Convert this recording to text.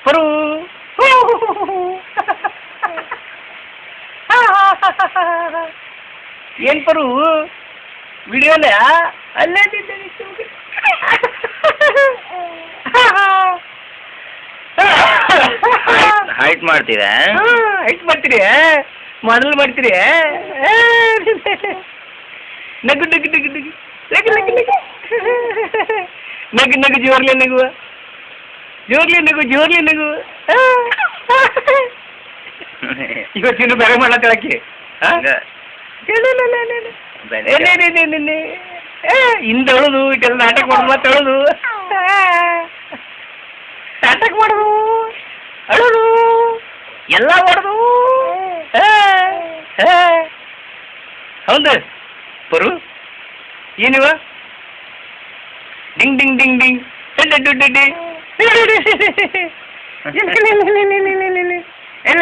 ಪರು ಏನ್ ಪರು ವಿಡಿಯೋನ ಅಲ್ಲೇ ಹೈಟ್ ಮಾಡ್ತೀರಾ? ಹೈಟ್ ಮಾಡ್ತೀರಿ, ಮೊದಲು ಮಾಡ್ತೀರಿ. ನಗು ನಗು ನಗು ನಗು ನಗು ನಗು ನಗು ನಗು ನಗು ಜೋರ್ಲೆ ನಗುವ, ಜೋರ್ಲೆ ನಗು, ಜೋರ್ಲೆ ನಗು. ಇವತ್ತಿನ ಬೇರೆ ಮಾಡಕ್ಕೆ ಇಂದ ಹೇಳುದು ಇದೆಲ್ಲ ನಾಟಕ ಮಾಡೋದು, ಮತ್ತೆ ಹೇಳುದು ನಾಟಕ ಮಾಡೋದು, ಅಳುದು ಎಲ್ಲ ಮಾಡೋದು. ಹೌದು ಪರು, ಏನಿವ ಡಿಂಗ್ ಡಿಂಗ್ ಡಿಂಗ್ ಡಿಂಗ್ ಡಿ